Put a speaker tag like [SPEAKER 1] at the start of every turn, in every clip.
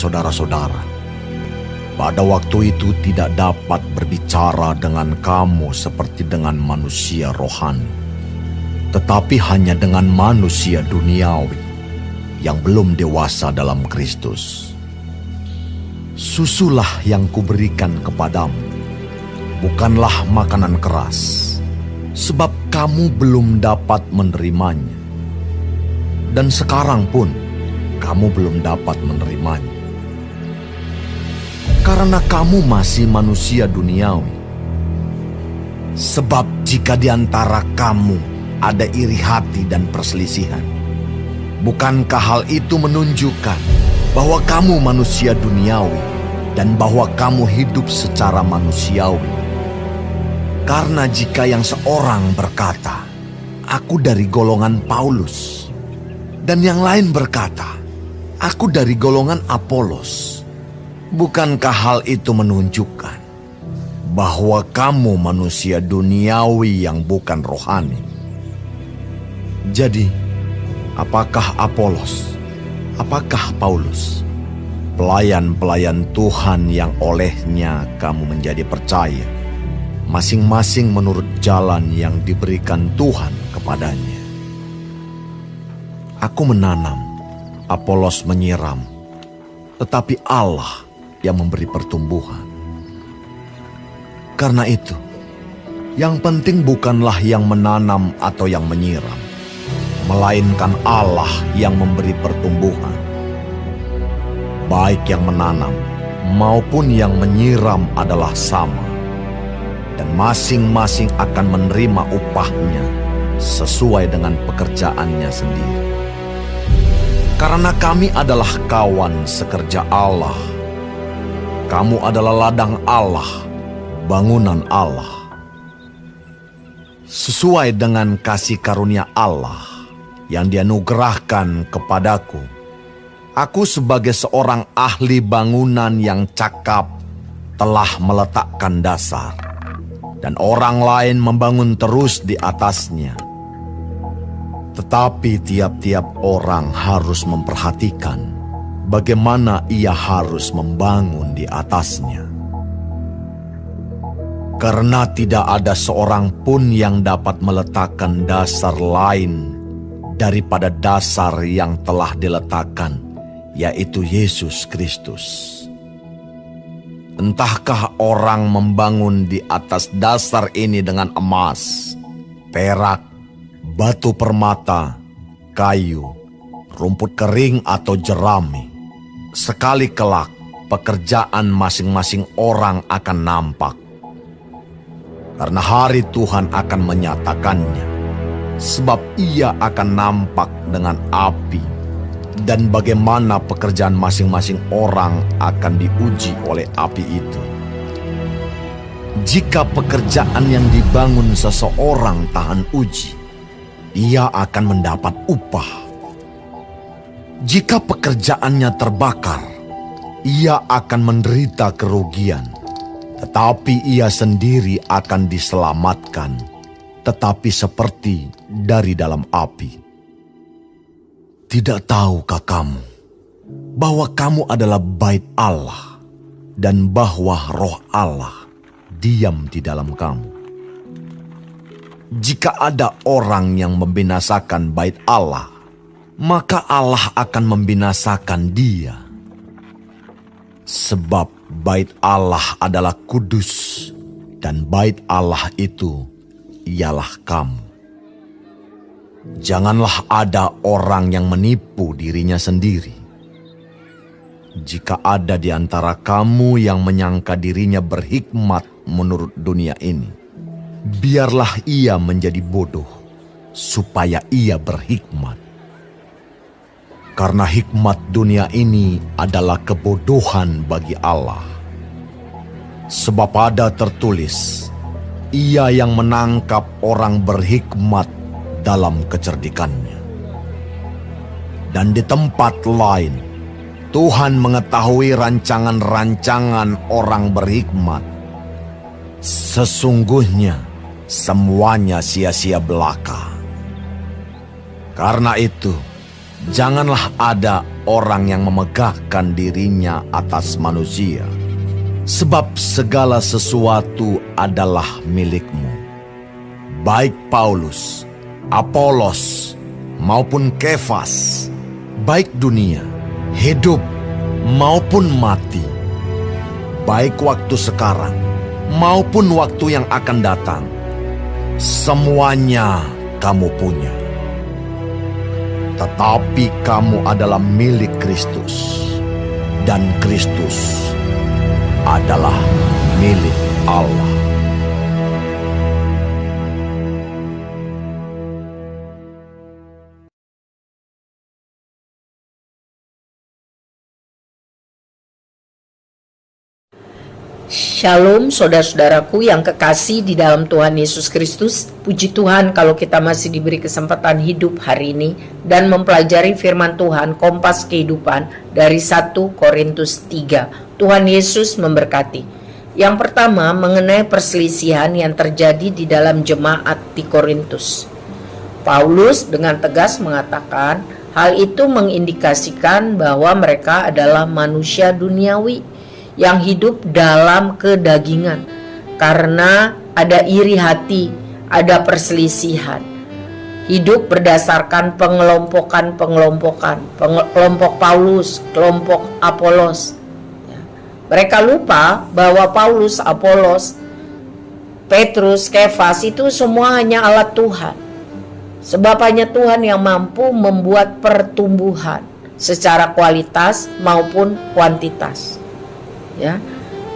[SPEAKER 1] saudara-saudara, pada waktu itu tidak dapat berbicara dengan kamu seperti dengan manusia rohani, tetapi hanya dengan manusia duniawi yang belum dewasa dalam Kristus. Susulah yang kuberikan kepadamu, bukanlah makanan keras, sebab kamu belum dapat menerimanya. Dan sekarang pun kamu belum dapat menerimanya, karena kamu masih manusia duniawi. Sebab jika di antara kamu ada iri hati dan perselisihan, bukankah hal itu menunjukkan bahwa kamu manusia duniawi dan bahwa kamu hidup secara manusiawi? Karena jika yang seorang berkata, "Aku dari golongan Paulus," dan yang lain berkata, "Aku dari golongan Apolos," bukankah hal itu menunjukkan bahwa kamu manusia duniawi yang bukan rohani? Jadi, apakah Apolos? Apakah Paulus? Pelayan-pelayan Tuhan yang olehnya kamu menjadi percaya, masing-masing menurut jalan yang diberikan Tuhan kepadanya. Aku menanam, Apolos menyiram, tetapi Allah yang memberi pertumbuhan. Karena itu, yang penting bukanlah yang menanam atau yang menyiram, melainkan Allah yang memberi pertumbuhan. Baik yang menanam maupun yang menyiram adalah sama, dan masing-masing akan menerima upahnya sesuai dengan pekerjaannya sendiri. Karena kami adalah kawan sekerja Allah. Kamu adalah ladang Allah, bangunan Allah. Sesuai dengan kasih karunia Allah yang dianugerahkan kepadaku, aku sebagai seorang ahli bangunan yang cakap telah meletakkan dasar, dan orang lain membangun terus di atasnya. Tetapi tiap-tiap orang harus memperhatikan bagaimana ia harus membangun di atasnya. Karena tidak ada seorang pun yang dapat meletakkan dasar lain daripada dasar yang telah diletakkan, yaitu Yesus Kristus. Entahkah orang membangun di atas dasar ini dengan emas, perak, batu permata, kayu, rumput kering atau jerami. Sekali kelak pekerjaan masing-masing orang akan nampak. Karena hari Tuhan akan menyatakannya, sebab ia akan nampak dengan api, dan bagaimana pekerjaan masing-masing orang akan diuji oleh api itu. Jika pekerjaan yang dibangun seseorang tahan uji, ia akan mendapat upah. Jika pekerjaannya terbakar, ia akan menderita kerugian, tetapi ia sendiri akan diselamatkan, tetapi seperti dari dalam api. Tidak tahukah kamu bahwa kamu adalah bait Allah, dan bahwa Roh Allah diam di dalam kamu? Jika ada orang yang membinasakan bait Allah, maka Allah akan membinasakan dia. Sebab bait Allah adalah kudus, dan bait Allah itu ialah kamu. Janganlah ada orang yang menipu dirinya sendiri. Jika ada di antara kamu yang menyangka dirinya berhikmat menurut dunia ini, biarlah ia menjadi bodoh, supaya ia berhikmat. Karena hikmat dunia ini adalah kebodohan bagi Allah. Sebab ada tertulis, ia yang menangkap orang berhikmat dalam kecerdikannya. Dan di tempat lain, Tuhan mengetahui rancangan-rancangan orang berhikmat. Sesungguhnya semuanya sia-sia belaka. Karena itu, Janganlah ada orang yang memegahkan dirinya atas manusia, sebab segala sesuatu adalah milikmu. Baik Paulus, Apolos, maupun Kefas, baik dunia, hidup, maupun mati, baik waktu sekarang, maupun waktu yang akan datang, semuanya kamu punya. Tetapi kamu adalah milik Kristus, dan Kristus adalah milik Allah.
[SPEAKER 2] Shalom saudara-saudaraku yang kekasih di dalam Tuhan Yesus Kristus. Puji Tuhan kalau kita masih diberi kesempatan hidup hari ini dan mempelajari firman Tuhan Kompas Kehidupan dari 1 Korintus 3. Tuhan Yesus memberkati. Yang pertama mengenai perselisihan yang terjadi di dalam jemaat di Korintus. Paulus dengan tegas mengatakan hal itu mengindikasikan bahwa mereka adalah manusia duniawi yang hidup dalam kedagingan, karena ada iri hati, ada perselisihan. Hidup berdasarkan pengelompokan, kelompok Paulus, kelompok Apolos. Mereka lupa bahwa Paulus, Apolos, Petrus, Kefas itu semua hanya alat Tuhan. Sebab hanya Tuhan yang mampu membuat pertumbuhan secara kualitas maupun kuantitas. Ya,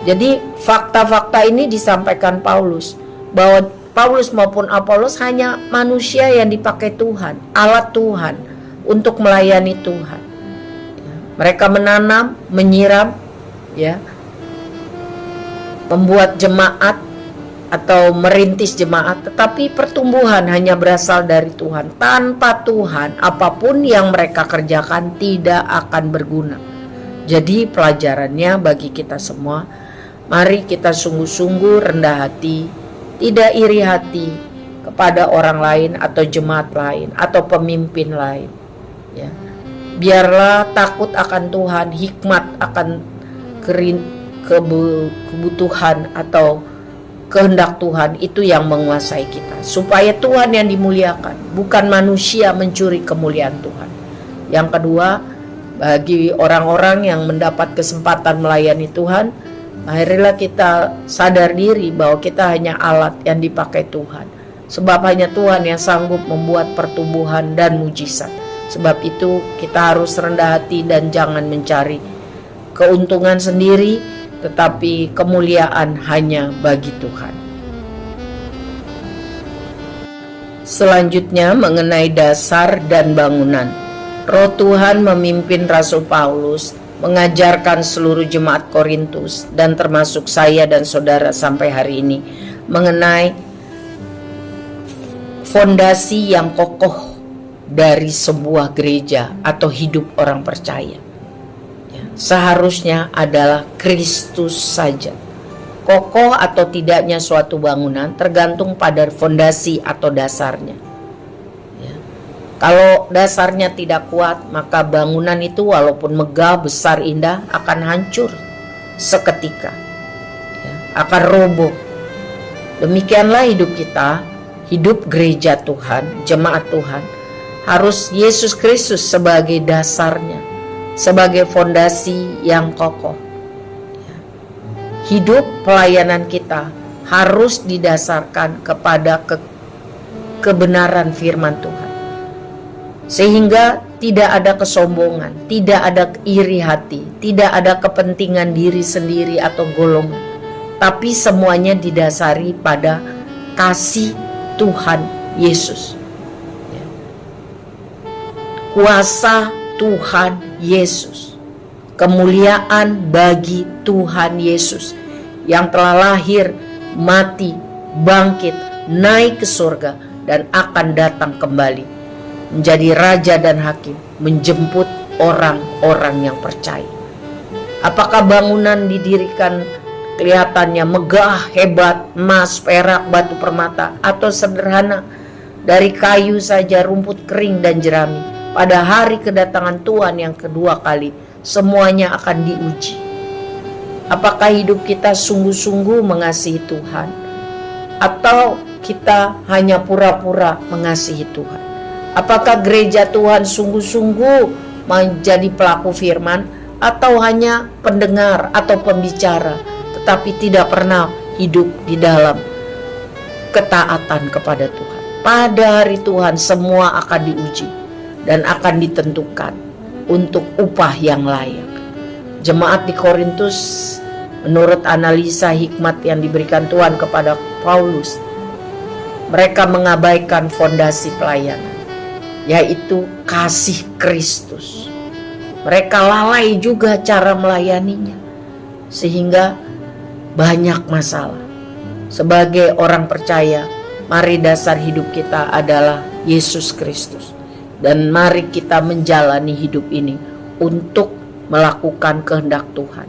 [SPEAKER 2] jadi fakta-fakta ini disampaikan Paulus bahwa Paulus maupun Apolos hanya manusia yang dipakai Tuhan, alat Tuhan untuk melayani Tuhan. Ya, mereka menanam, menyiram, ya, membuat jemaat atau merintis jemaat, tetapi pertumbuhan hanya berasal dari Tuhan. Tanpa Tuhan, apapun yang mereka kerjakan tidak akan berguna. Jadi pelajarannya bagi kita semua, mari kita sungguh-sungguh rendah hati, tidak iri hati kepada orang lain atau jemaat lain atau pemimpin lain. Ya. Biarlah takut akan Tuhan, hikmat akan kebutuhan atau kehendak Tuhan itu yang menguasai kita. Supaya Tuhan yang dimuliakan, bukan manusia mencuri kemuliaan Tuhan. Yang kedua, bagi orang-orang yang mendapat kesempatan melayani Tuhan, marilah kita sadar diri bahwa kita hanya alat yang dipakai Tuhan. Sebab hanya Tuhan yang sanggup membuat pertumbuhan dan mujizat. Sebab itu kita harus rendah hati dan jangan mencari keuntungan sendiri, tetapi kemuliaan hanya bagi Tuhan. Selanjutnya mengenai dasar dan bangunan. Roh Tuhan memimpin Rasul Paulus mengajarkan seluruh jemaat Korintus dan termasuk saya dan saudara sampai hari ini mengenai fondasi yang kokoh dari sebuah gereja atau hidup orang percaya. Seharusnya adalah Kristus saja. Kokoh atau tidaknya suatu bangunan tergantung pada fondasi atau dasarnya. Kalau dasarnya tidak kuat, maka bangunan itu walaupun megah, besar, indah akan hancur seketika, akan roboh. Demikianlah hidup kita, hidup gereja Tuhan, jemaat Tuhan, harus Yesus Kristus sebagai dasarnya, sebagai fondasi yang kokoh. Hidup pelayanan kita harus didasarkan kepada kebenaran firman Tuhan. Sehingga tidak ada kesombongan, tidak ada iri hati, tidak ada kepentingan diri sendiri atau golongan. Tapi semuanya didasari pada kasih Tuhan Yesus. Kuasa Tuhan Yesus. Kemuliaan bagi Tuhan Yesus yang telah lahir, mati, bangkit, naik ke surga dan akan datang kembali menjadi raja dan hakim, menjemput orang-orang yang percaya. Apakah bangunan didirikan kelihatannya megah, hebat, emas, perak, batu permata, atau sederhana dari kayu saja, rumput kering dan jerami? pada hari kedatangan Tuhan yang kedua kali, semuanya akan diuji. Apakah hidup kita sungguh-sungguh mengasihi Tuhan, atau kita hanya pura-pura mengasihi Tuhan? Apakah gereja Tuhan sungguh-sungguh menjadi pelaku firman, atau hanya pendengar atau pembicara, tetapi tidak pernah hidup di dalam ketaatan kepada Tuhan? Pada hari Tuhan semua akan diuji dan akan ditentukan untuk upah yang layak. Jemaat di Korintus, menurut analisa hikmat yang diberikan Tuhan kepada Paulus, mereka mengabaikan fondasi pelayanan, yaitu kasih Kristus. Mereka lalai juga cara melayaninya, sehingga banyak masalah. Sebagai orang percaya, mari dasar hidup kita adalah Yesus Kristus, dan mari kita menjalani hidup ini untuk melakukan kehendak Tuhan,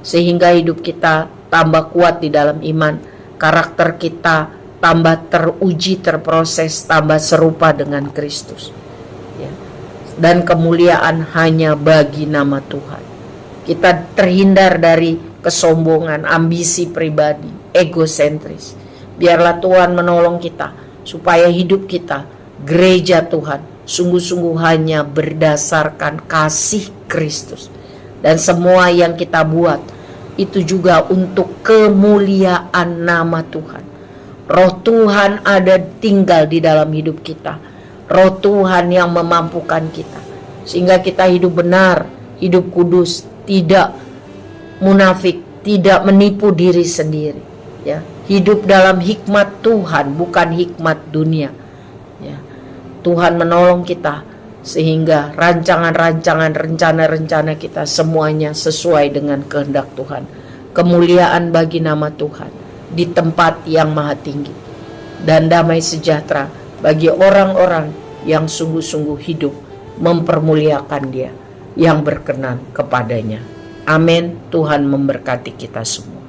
[SPEAKER 2] sehingga hidup kita tambah kuat di dalam iman, karakter kita tambah teruji, terproses, tambah serupa dengan Kristus, ya. Dan kemuliaan hanya bagi nama Tuhan. Kita terhindar dari kesombongan, ambisi pribadi, egosentris. Biarlah Tuhan menolong kita supaya hidup kita, gereja Tuhan, sungguh-sungguh hanya berdasarkan kasih Kristus. Dan semua yang kita buat itu juga untuk kemuliaan nama Tuhan. Roh Tuhan ada tinggal di dalam hidup kita. Roh Tuhan yang memampukan kita, sehingga kita hidup benar, hidup kudus, tidak munafik, tidak menipu diri sendiri, ya. Hidup dalam hikmat Tuhan, bukan hikmat dunia, ya. Tuhan menolong kita sehingga rancangan-rancangan, rencana-rencana kita semuanya sesuai dengan kehendak Tuhan. Kemuliaan bagi nama Tuhan di tempat yang maha tinggi, dan damai sejahtera bagi orang-orang yang sungguh-sungguh hidup mempermuliakan Dia, yang berkenan kepadanya. Amin. Tuhan memberkati kita semua.